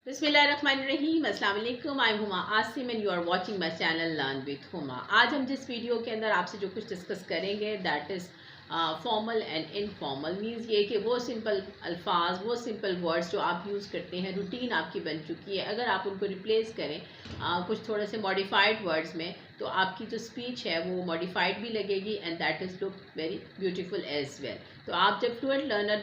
बिस्मिल्लाहिर्रहमानिर्रहीम, अस्सलाम वालेकुम। I Huma Asim and you are watching my channel learn with Huma. आज हम जिस वीडियो के अंदर आपसे जो कुछ डिस्कस करेंगे that is formal and informal. Means ये कि वो सिंपल अल्फाज, वो सिंपल वर्ड्स जो आप यूज़ करते हैं, रूटीन आपकी बन चुकी है, अगर आप उनको रिप्लेस करें कुछ थोड़े से मॉडिफाइड वर्ड्स में, तो आपकी जो स्पीच है वो मॉडिफाइड भी लगेगी and that is look very beautiful as well. तो आप जब फ्लुएंट लर्नर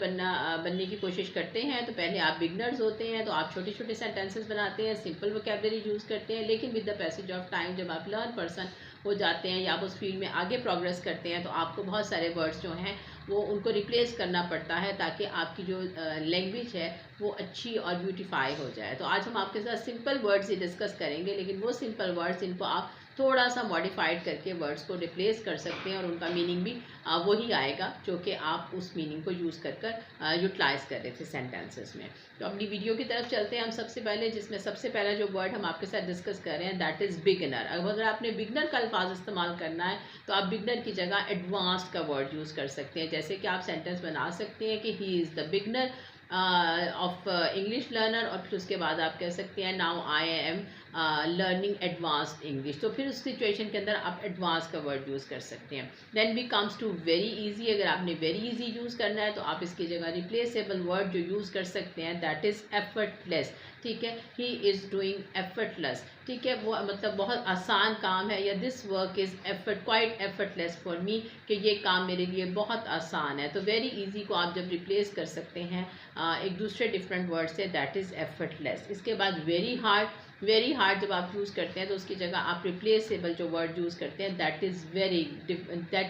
बनने की कोशिश करते हैं तो पहले आप बिगनर्स होते हैं, तो आप छोटे छोटे सेंटेंसेस बनाते हैं, सिंपल वोकैबुलरी यूज़ करते हैं। लेकिन with the passage of time जब आप लर्न पर्सन हो जाते हैं या आप उस फील्ड में आगे प्रोग्रेस करते हैं, तो आपको बहुत सारे वर्ड्स जो हैं वो उनको रिप्लेस करना पड़ता है ताकि आपकी जो लैंग्वेज है वो अच्छी और ब्यूटीफाई हो जाए। तो आज हम आपके साथ सिंपल वर्ड्स ही डिस्कस करेंगे, लेकिन वो सिंपल वर्ड्स जिनको आप थोड़ा सा मॉडिफाइड करके वर्ड्स को रिप्लेस कर सकते हैं और उनका मीनिंग भी वही आएगा जो कि आप उस मीनिंग को यूज़ कर यूटिलाइज कर रहे थे सेंटेंसेस में। तो अपनी वीडियो की तरफ चलते हैं हम सबसे पहले, जिसमें सबसे पहला जो वर्ड हम आपके साथ डिस्कस कर रहे हैं दैट इज़ बिगनर। अब अगर आपने बिगनर का अल्फाज इस्तेमाल करना है तो आप बिगनर की जगह एडवांस्ड का वर्ड यूज़ कर सकते हैं। जैसे कि आप सेंटेंस बना सकते हैं कि he is the beginner of English learner, और फिर उसके बाद आप कह सकते हैं now I am learning advanced English. तो फिर उस सिचुएशन के अंदर आप एडवांस का वर्ड यूज़ कर सकते हैं। Then we comes to very easy. अगर आपने वेरी इजी यूज़ करना है तो आप इसकी जगह रिप्लेसेबल वर्ड जो यूज़ कर सकते हैं दैट इज़ एफर्टलेस। ठीक है, ही इज़ डूइंग एफर्टलेस। ठीक है, वो मतलब बहुत आसान काम है, या this work is quite effortless for me, कि ये काम मेरे लिए बहुत आसान है। तो वेरी इजी को आप जब रिप्लेस कर सकते हैं एक दूसरे different word say that is effortless. इसके बाद वेरी हार्ड जब आप यूज़ करते हैं तो उसकी जगह आप रिप्लेसेबल जो वर्ड यूज़ करते हैं दैट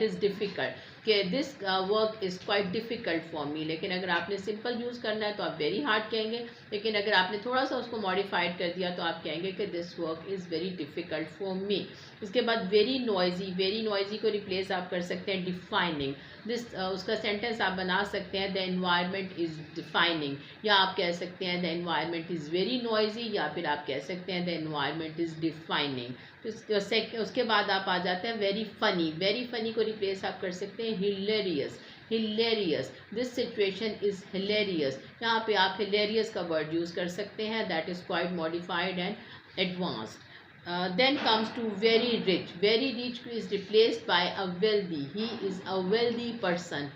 इज़ डिफ़िकल्ट, कि this work is quite difficult for me. लेकिन अगर आपने सिंपल यूज़ करना है तो आप वेरी हार्ड कहेंगे, लेकिन अगर आपने थोड़ा सा उसको मॉडिफाइड कर दिया तो आप कहेंगे कि this work is very difficult for me. इसके बाद वेरी नॉइज़ी को रिप्लेस आप कर सकते हैं डिफाइनिंग। उसका सेंटेंस आप बना सकते हैं द एनवायरनमेंट इज़ डिफाइनिंग, या आप कह सकते हैं the environment is very noisy, या फिर आप कह सकते हैं द एनवायरनमेंट इज़ डिफाइनिंग। तो उसके बाद आप आ जाते हैं वेरी फनी को रिप्लेस आप कर सकते हैं hilarious. This situation is hilarious. यहाँ पे आप हिलेरियस का वर्ड यूज़ कर सकते हैं that is quite modified and advanced. Then comes to very rich. Very rich is replaced by a wealthy. He is a wealthy person.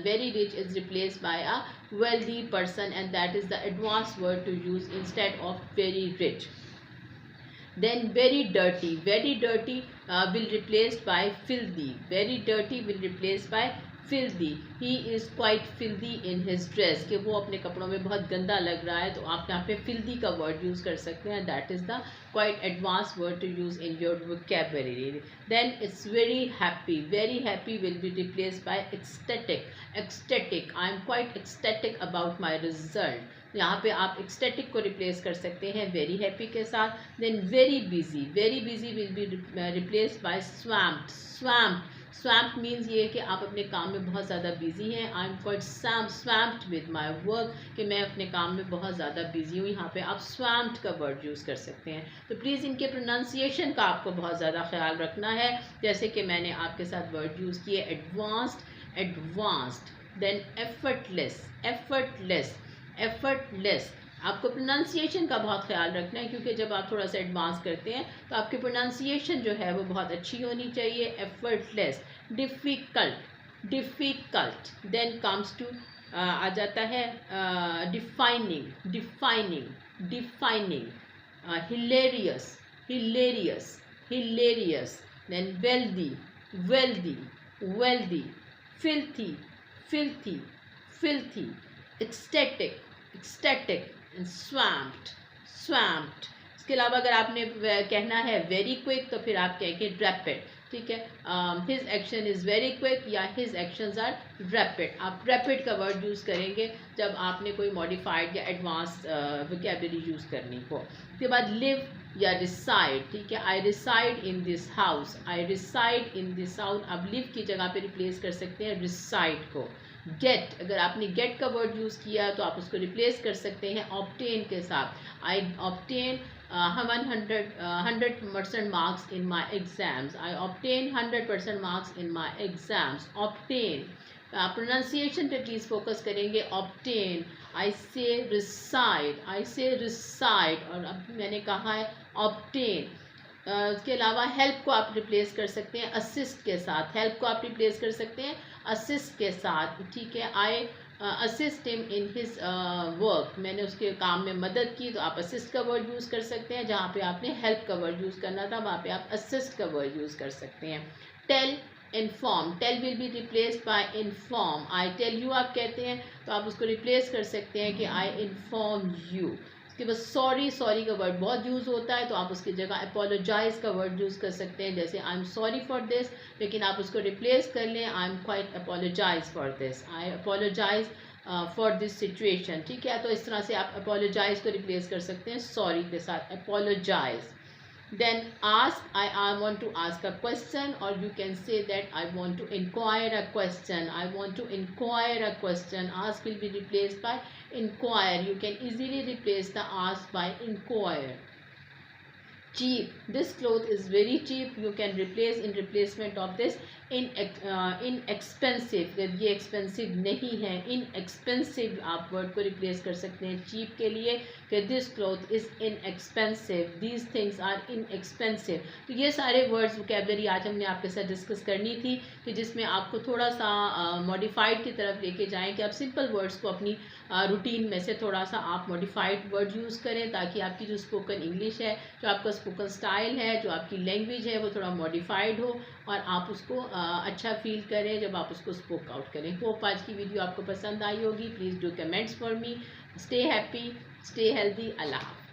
Very rich is replaced by a wealthy person, and that is the advanced word to use instead of very rich. Then very dirty will replaced by filthy. Very dirty will replaced by filthy. He is quite filthy in his dress, कि वो अपने कपड़ों में बहुत गंदा लग रहा है, तो आप यहाँ पे filthy का वर्ड यूज़ कर सकते हैं that is the quite advanced word to use in your vocabulary. Then it's very happy will be replaced by ecstatic. I am quite ecstatic about my result. यहाँ पे आप ecstatic को replace कर सकते हैं very happy के साथ. Then very busy will be replaced by swamped means ये है कि आप अपने काम में बहुत ज़्यादा बिजी हैं। आई am quite swamped with my work, कि मैं अपने काम में बहुत ज़्यादा बिजी हूँ। यहाँ पे आप swamped का वर्ड यूज़ कर सकते हैं। तो प्लीज़ इनके प्रोनाउंसिएशन का आपको बहुत ज़्यादा ख्याल रखना है, जैसे कि मैंने आपके साथ वर्ड यूज़ किए एडवांस्ड, देन एफर्टलेस। आपको प्रोनाउंसिएशन का बहुत ख्याल रखना है, क्योंकि जब आप थोड़ा सा एडवांस करते हैं तो आपकी प्रोनाउंसिएशन जो है वो बहुत अच्छी होनी चाहिए। Effortless, difficult. Then comes to आ जाता है defining, hilarious. Then wealthy, filthy, ecstatic and swamped. इसके अलावा अगर आपने कहना है वेरी क्विक तो फिर आप कहेंगे रैपिड। ठीक है, his action is very quick या हिज एक्शंस आर रैपिड। आप रैपिड का वर्ड यूज़ करेंगे जब आपने कोई मॉडिफाइड या एडवांस वोकैबुलरी यूज़ करनी हो। उसके बाद लिव या रिसाइड। ठीक है, आई रिसाइड इन दिस हाउस, आप लिव की जगह पे रिप्लेस कर सकते हैं रिसाइड को। गेट, अगर आपने गेट का वर्ड यूज़ किया तो आप उसको रिप्लेस कर सकते हैं ऑब्टेन के साथ। आई obtain 100% marks in my exams. I obtained 100% marks in my exams. Obtain pronunciation पे प्लीज़ फोकस करेंगे। ऑब्टेन, आई से रिसाइड, आई से रिसाइड, और अब मैंने कहा है ऑब्टेन। उसके अलावा हेल्प को आप रिप्लेस कर सकते हैं असिस्ट के साथ, हेल्प को आप रिप्लेस कर सकते हैं असिस्ट के साथ, ठीक है। I assist him in his work, मैंने उसके काम में मदद की, तो आप असिस्ट का वर्ड यूज़ कर सकते हैं। जहाँ पे आपने हेल्प का वर्ड यूज़ करना था वहाँ पे आप असिस्ट का वर्ड यूज़ कर सकते हैं। Tell, inform, tell will be replaced by inform. I tell you आप कहते हैं तो आप उसको रिप्लेस कर सकते हैं कि आई इन्फॉर्म यू। उसके बाद सॉरी, सॉरी का वर्ड बहुत यूज़ होता है, तो आप उसकी जगह अपोलोजाइज़ का वर्ड यूज़ कर सकते हैं। जैसे I am sorry for this, लेकिन आप उसको रिप्लेस कर लें I am quite apologize for this, I apologize for this situation, ठीक है। तो इस तरह से आप अपोलोजाइज को रिप्लेस कर सकते हैं सॉरी के साथ, apologise. Then ask, I want to ask a question, or you can say that I want to inquire a question, I want to inquire a question. Ask will be replaced by inquire. You can easily replace the ask by inquire. Cheap, this cloth is very cheap. You can replace in replacement of this inexpensive, ये expensive नहीं है, inexpensive आप word को replace कर सकते हैं cheap के लिए कि this cloth is inexpensive, these things are inexpensive। तो ये सारे words vocabulary आज हमने आपके साथ डिस्कस करनी थी कि जिसमें आपको थोड़ा सा मॉडिफाइड की तरफ लेके जाएं कि आप सिंपल वर्ड्स को अपनी रूटीन में से थोड़ा सा आप मॉडिफाइड वर्ड यूज़ करें, ताकि आपकी जो स्पोकन इंग्लिश है, जो आपका स्पोकन स्टाइल है, जो आपकी लैंग्वेज है, वो थोड़ा मॉडिफाइड हो और आप उसको अच्छा फील करें जब आप उसको स्पोक आउट करें। होप आज की वीडियो आपको पसंद आई होगी। Please do comments for me. Stay happy, stay healthy. अल्लाह हाफ़िज़।